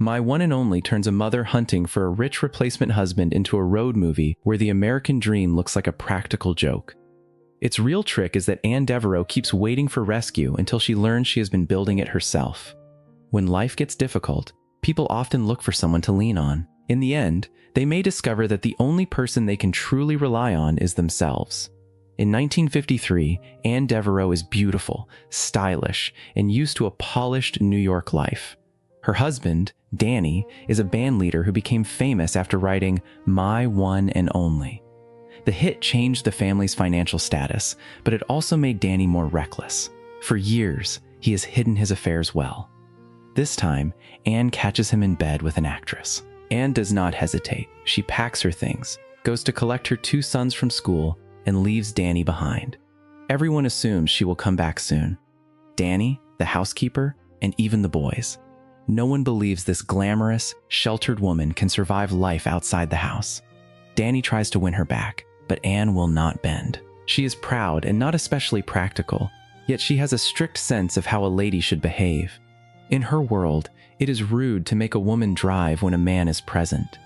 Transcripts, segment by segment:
My One and Only turns a mother hunting for a rich replacement husband into a road movie where the American dream looks like a practical joke. Its real trick is that Anne Devereaux keeps waiting for rescue until she learns she has been building it herself. When life gets difficult, people often look for someone to lean on. In the end, they may discover that the only person they can truly rely on is themselves. In 1953, Anne Devereaux is beautiful, stylish, and used to a polished New York life. Her husband, Danny, is a bandleader who became famous after writing My One and Only. The hit changed the family's financial status, but it also made Danny more reckless. For years, he has hidden his affairs well. This time, Anne catches him in bed with an actress. Anne does not hesitate. She packs her things, goes to collect her 2 sons from school, and leaves Danny behind. Everyone assumes she will come back soon. Danny, the housekeeper, and even the boys. No one believes this glamorous, sheltered woman can survive life outside the house. Danny tries to win her back, but Anne will not bend. She is proud and not especially practical, yet she has a strict sense of how a lady should behave. In her world, it is rude to make a woman drive when a man is present.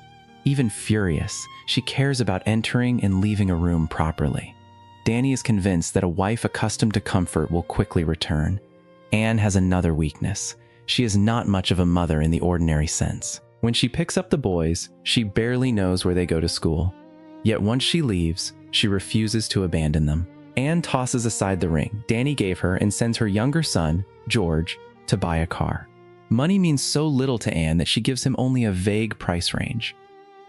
Even furious, she cares about entering and leaving a room properly. Danny is convinced that a wife accustomed to comfort will quickly return. Anne has another weakness. She is not much of a mother in the ordinary sense. When she picks up the boys, she barely knows where they go to school. Yet once she leaves, she refuses to abandon them. Anne tosses aside the ring Danny gave her and sends her younger son, George, to buy a car. Money means so little to Anne that she gives him only a vague price range.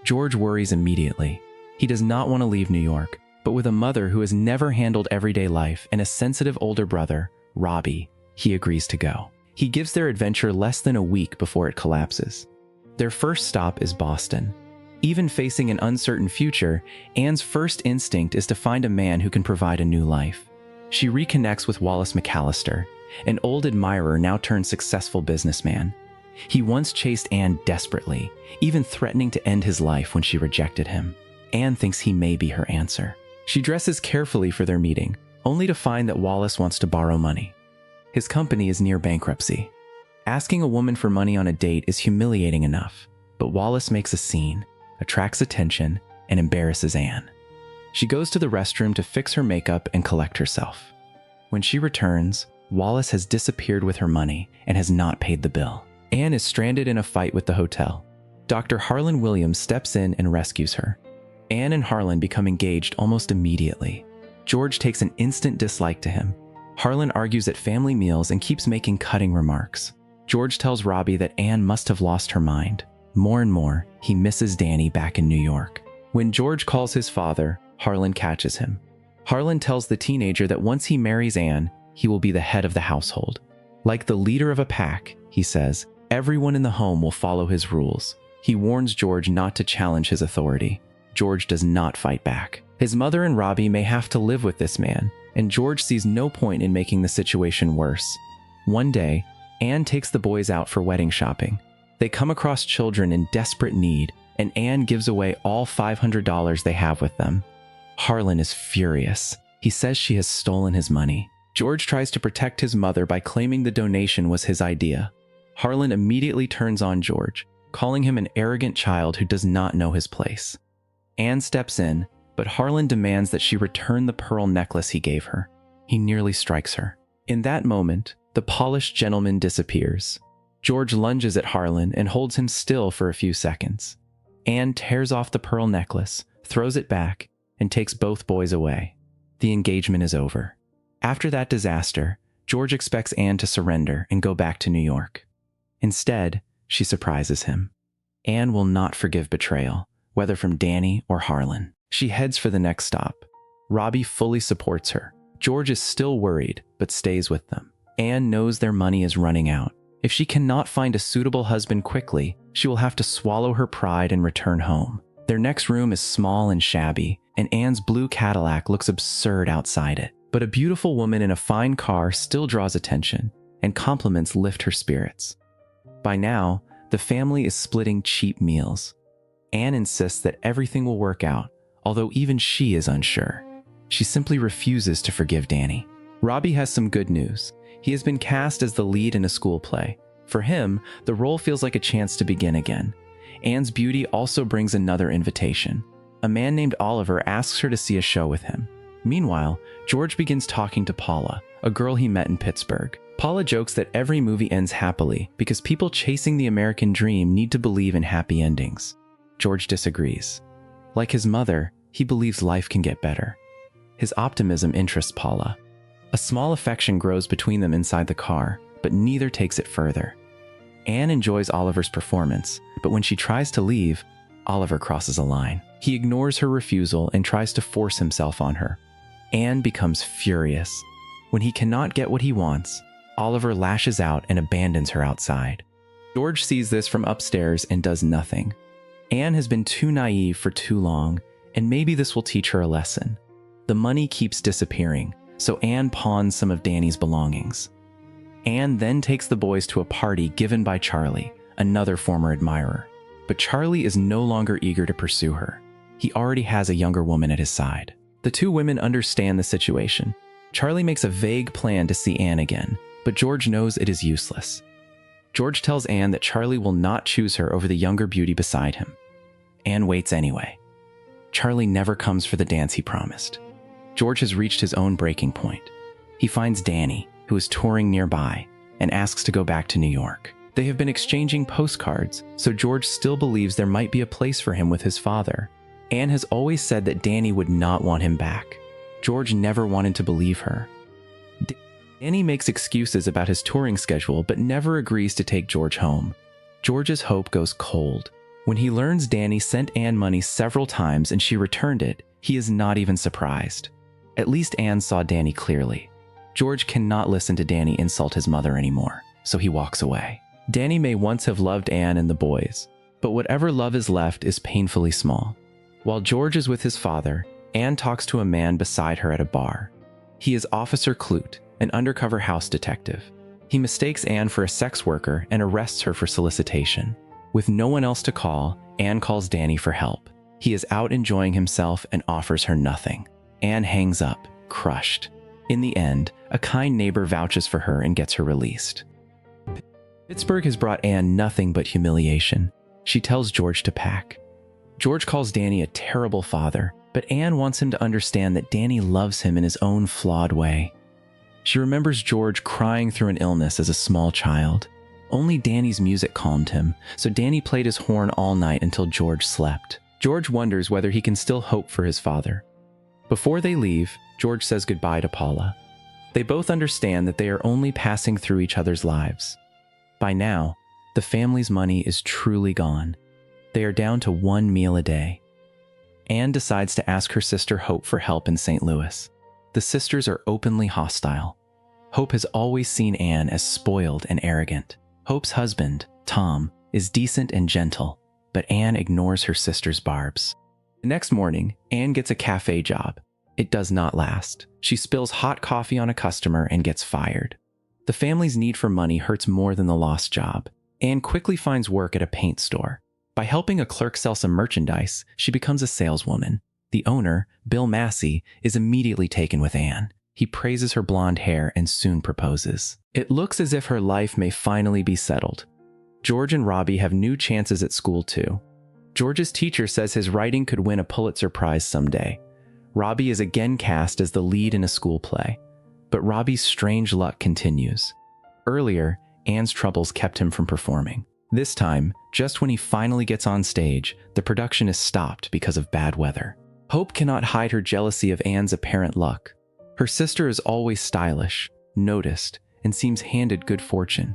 George worries immediately. He does not want to leave New York, but with a mother who has never handled everyday life and a sensitive older brother, Robbie, he agrees to go. He gives their adventure less than a week before it collapses. Their first stop is Boston. Even facing an uncertain future, Anne's first instinct is to find a man who can provide a new life. She reconnects with Wallace McAllister, an old admirer now turned successful businessman. He once chased Anne desperately, even threatening to end his life when she rejected him. Anne thinks he may be her answer. She dresses carefully for their meeting, only to find that Wallace wants to borrow money. His company is near bankruptcy. Asking a woman for money on a date is humiliating enough, but Wallace makes a scene, attracts attention, and embarrasses Anne. She goes to the restroom to fix her makeup and collect herself. When she returns, Wallace has disappeared with her money and has not paid the bill. Anne is stranded in a fight with the hotel. Dr. Harlan Williams steps in and rescues her. Anne and Harlan become engaged almost immediately. George takes an instant dislike to him. Harlan argues at family meals and keeps making cutting remarks. George tells Robbie that Anne must have lost her mind. More and more, he misses Danny back in New York. When George calls his father, Harlan catches him. Harlan tells the teenager that once he marries Anne, he will be the head of the household. Like the leader of a pack, he says, everyone in the home will follow his rules. He warns George not to challenge his authority. George does not fight back. His mother and Robbie may have to live with this man, and George sees no point in making the situation worse. One day, Anne takes the boys out for wedding shopping. They come across children in desperate need, and Anne gives away all $500 they have with them. Harlan is furious. He says she has stolen his money. George tries to protect his mother by claiming the donation was his idea. Harlan immediately turns on George, calling him an arrogant child who does not know his place. Anne steps in, but Harlan demands that she return the pearl necklace he gave her. He nearly strikes her. In that moment, the polished gentleman disappears. George lunges at Harlan and holds him still for a few seconds. Anne tears off the pearl necklace, throws it back, and takes both boys away. The engagement is over. After that disaster, George expects Anne to surrender and go back to New York. Instead, she surprises him. Anne will not forgive betrayal, whether from Danny or Harlan. She heads for the next stop. Robbie fully supports her. George is still worried, but stays with them. Anne knows their money is running out. If she cannot find a suitable husband quickly, she will have to swallow her pride and return home. Their next room is small and shabby, and Anne's blue Cadillac looks absurd outside it. But a beautiful woman in a fine car still draws attention, and compliments lift her spirits. By now, the family is splitting cheap meals. Anne insists that everything will work out, although even she is unsure. She simply refuses to forgive Danny. Robbie has some good news. He has been cast as the lead in a school play. For him, the role feels like a chance to begin again. Anne's beauty also brings another invitation. A man named Oliver asks her to see a show with him. Meanwhile, George begins talking to Paula, a girl he met in Pittsburgh. Paula jokes that every movie ends happily because people chasing the American dream need to believe in happy endings. George disagrees. Like his mother, he believes life can get better. His optimism interests Paula. A small affection grows between them inside the car, but neither takes it further. Anne enjoys Oliver's performance, but when she tries to leave, Oliver crosses a line. He ignores her refusal and tries to force himself on her. Anne becomes furious. When he cannot get what he wants, Oliver lashes out and abandons her outside. George sees this from upstairs and does nothing. Anne has been too naive for too long, and maybe this will teach her a lesson. The money keeps disappearing, so Anne pawns some of Danny's belongings. Anne then takes the boys to a party given by Charlie, another former admirer. But Charlie is no longer eager to pursue her. He already has a younger woman at his side. The two women understand the situation. Charlie makes a vague plan to see Anne again, but George knows it is useless. George tells Anne that Charlie will not choose her over the younger beauty beside him. Anne waits anyway. Charlie never comes for the dance he promised. George has reached his own breaking point. He finds Danny, who is touring nearby, and asks to go back to New York. They have been exchanging postcards, so George still believes there might be a place for him with his father. Anne has always said that Danny would not want him back. George never wanted to believe her. Danny makes excuses about his touring schedule, but never agrees to take George home. George's hope goes cold. When he learns Danny sent Anne money several times and she returned it, he is not even surprised. At least Anne saw Danny clearly. George cannot listen to Danny insult his mother anymore, so he walks away. Danny may once have loved Anne and the boys, but whatever love is left is painfully small. While George is with his father, Anne talks to a man beside her at a bar. He is Officer Clute, an undercover house detective. He mistakes Anne for a sex worker and arrests her for solicitation. With no one else to call, Anne calls Danny for help. He is out enjoying himself and offers her nothing. Anne hangs up, crushed. In the end, a kind neighbor vouches for her and gets her released. Pittsburgh has brought Anne nothing but humiliation. She tells George to pack. George calls Danny a terrible father, but Anne wants him to understand that Danny loves him in his own flawed way. She remembers George crying through an illness as a small child. Only Danny's music calmed him, so Danny played his horn all night until George slept. George wonders whether he can still hope for his father. Before they leave, George says goodbye to Paula. They both understand that they are only passing through each other's lives. By now, the family's money is truly gone. They are down to one meal a day. Anne decides to ask her sister Hope for help in St. Louis. The sisters are openly hostile. Hope has always seen Anne as spoiled and arrogant. Hope's husband, Tom, is decent and gentle, but Anne ignores her sister's barbs. The next morning, Anne gets a cafe job. It does not last. She spills hot coffee on a customer and gets fired. The family's need for money hurts more than the lost job. Anne quickly finds work at a paint store. By helping a clerk sell some merchandise, she becomes a saleswoman. The owner, Bill Massey, is immediately taken with Anne. He praises her blonde hair and soon proposes. It looks as if her life may finally be settled. George and Robbie have new chances at school too. George's teacher says his writing could win a Pulitzer Prize someday. Robbie is again cast as the lead in a school play. But Robbie's strange luck continues. Earlier, Anne's troubles kept him from performing. This time, just when he finally gets on stage, the production is stopped because of bad weather. Hope cannot hide her jealousy of Anne's apparent luck. Her sister is always stylish, noticed, and seems handed good fortune.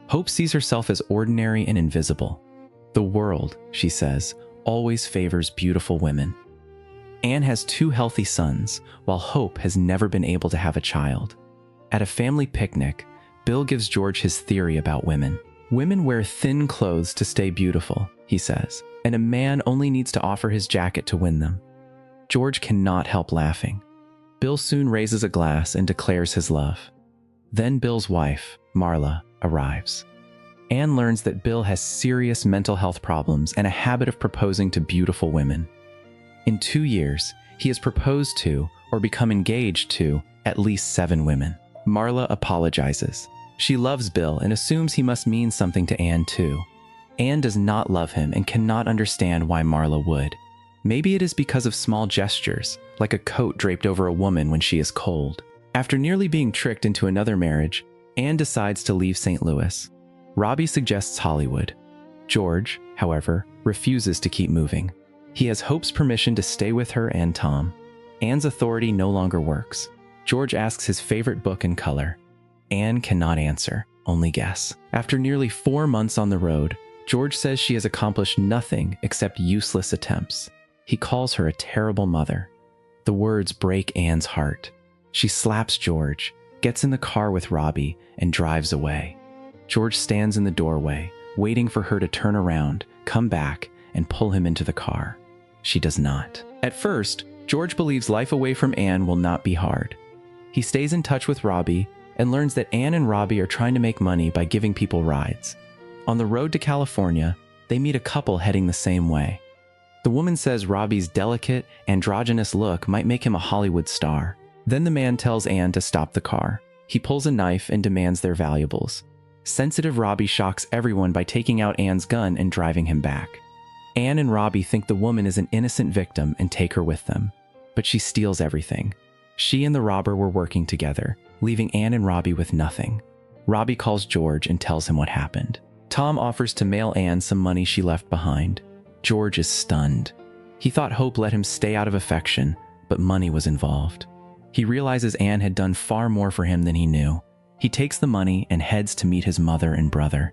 Hope sees herself as ordinary and invisible. The world, she says, always favors beautiful women. Anne has 2 healthy sons, while Hope has never been able to have a child. At a family picnic, Bill gives George his theory about women. Women wear thin clothes to stay beautiful, he says, and a man only needs to offer his jacket to win them. George cannot help laughing. Bill soon raises a glass and declares his love. Then Bill's wife, Marla, arrives. Anne learns that Bill has serious mental health problems and a habit of proposing to beautiful women. In 2 years, he has proposed to, or become engaged to, at least 7 women. Marla apologizes. She loves Bill and assumes he must mean something to Anne too. Anne does not love him and cannot understand why Marla would. Maybe it is because of small gestures, like a coat draped over a woman when she is cold. After nearly being tricked into another marriage, Anne decides to leave St. Louis. Robbie suggests Hollywood. George, however, refuses to keep moving. He has Hope's permission to stay with her and Tom. Anne's authority no longer works. George asks his favorite book and color. Anne cannot answer, only guess. After nearly 4 months on the road, George says she has accomplished nothing except useless attempts. He calls her a terrible mother. The words break Anne's heart. She slaps George, gets in the car with Robbie, and drives away. George stands in the doorway, waiting for her to turn around, come back, and pull him into the car. She does not. At first, George believes life away from Anne will not be hard. He stays in touch with Robbie and learns that Anne and Robbie are trying to make money by giving people rides. On the road to California, they meet a couple heading the same way. The woman says Robbie's delicate, androgynous look might make him a Hollywood star. Then the man tells Anne to stop the car. He pulls a knife and demands their valuables. Sensitive Robbie shocks everyone by taking out Anne's gun and driving him back. Anne and Robbie think the woman is an innocent victim and take her with them. But she steals everything. She and the robber were working together, leaving Anne and Robbie with nothing. Robbie calls George and tells him what happened. Tom offers to mail Anne some money she left behind. George is stunned. He thought Hope let him stay out of affection, but money was involved. He realizes Anne had done far more for him than he knew. He takes the money and heads to meet his mother and brother.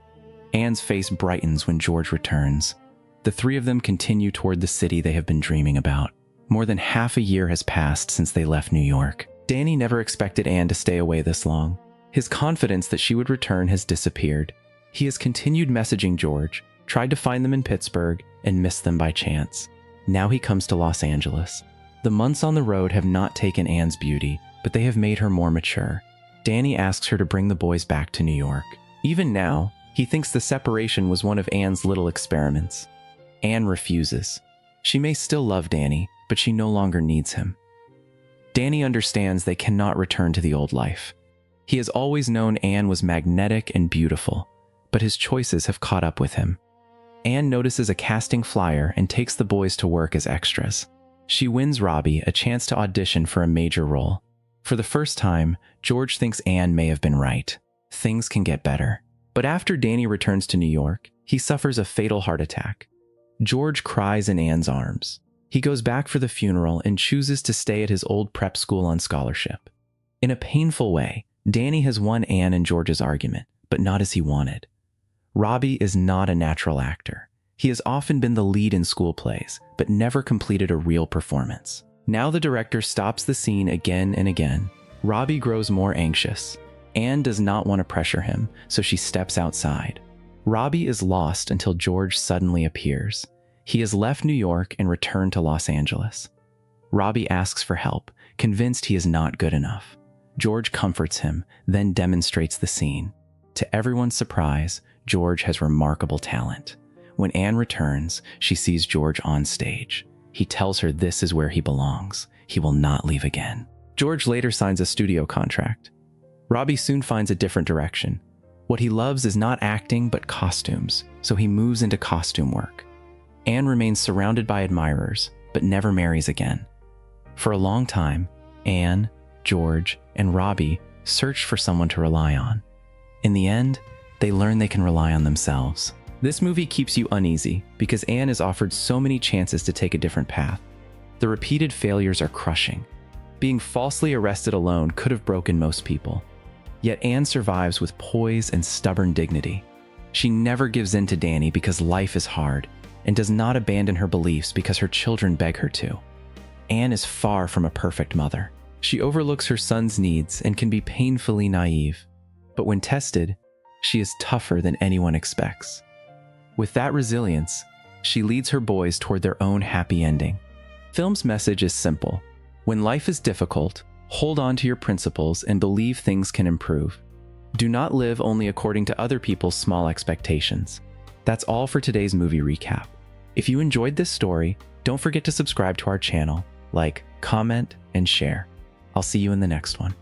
Anne's face brightens when George returns. The three of them continue toward the city they have been dreaming about. More than half a year has passed since they left New York. Danny never expected Anne to stay away this long. His confidence that she would return has disappeared. He has continued messaging George, tried to find them in Pittsburgh, and missed them by chance. Now he comes to Los Angeles. The months on the road have not taken Anne's beauty, but they have made her more mature. Danny asks her to bring the boys back to New York. Even now, he thinks the separation was one of Anne's little experiments. Anne refuses. She may still love Danny, but she no longer needs him. Danny understands they cannot return to the old life. He has always known Anne was magnetic and beautiful, but his choices have caught up with him. Anne notices a casting flyer and takes the boys to work as extras. She wins Robbie a chance to audition for a major role. For the first time, George thinks Anne may have been right. Things can get better. But after Danny returns to New York, he suffers a fatal heart attack. George cries in Anne's arms. He goes back for the funeral and chooses to stay at his old prep school on scholarship. In a painful way, Danny has won Anne and George's argument, but not as he wanted. Robbie is not a natural actor. He has often been the lead in school plays, but never completed a real performance. Now the director stops the scene again and again. Robbie grows more anxious. Anne does not want to pressure him, so she steps outside. Robbie is lost until George suddenly appears. He has left New York and returned to Los Angeles. Robbie asks for help, convinced he is not good enough. George comforts him, then demonstrates the scene. To everyone's surprise, George has remarkable talent. When Anne returns, she sees George on stage. He tells her this is where he belongs. He will not leave again. George later signs a studio contract. Robbie soon finds a different direction. What he loves is not acting, but costumes, so he moves into costume work. Anne remains surrounded by admirers, but never marries again. For a long time, Anne, George, and Robbie searched for someone to rely on. In the end, they learn they can rely on themselves. This movie keeps you uneasy because Anne is offered so many chances to take a different path. The repeated failures are crushing. Being falsely arrested alone could have broken most people. Yet Anne survives with poise and stubborn dignity. She never gives in to Danny because life is hard, and does not abandon her beliefs because her children beg her to. Anne is far from a perfect mother. She overlooks her son's needs and can be painfully naive. But when tested, she is tougher than anyone expects. With that resilience, she leads her boys toward their own happy ending. Film's message is simple. When life is difficult, hold on to your principles and believe things can improve. Do not live only according to other people's small expectations. That's all for today's movie recap. If you enjoyed this story, don't forget to subscribe to our channel, like, comment, and share. I'll see you in the next one.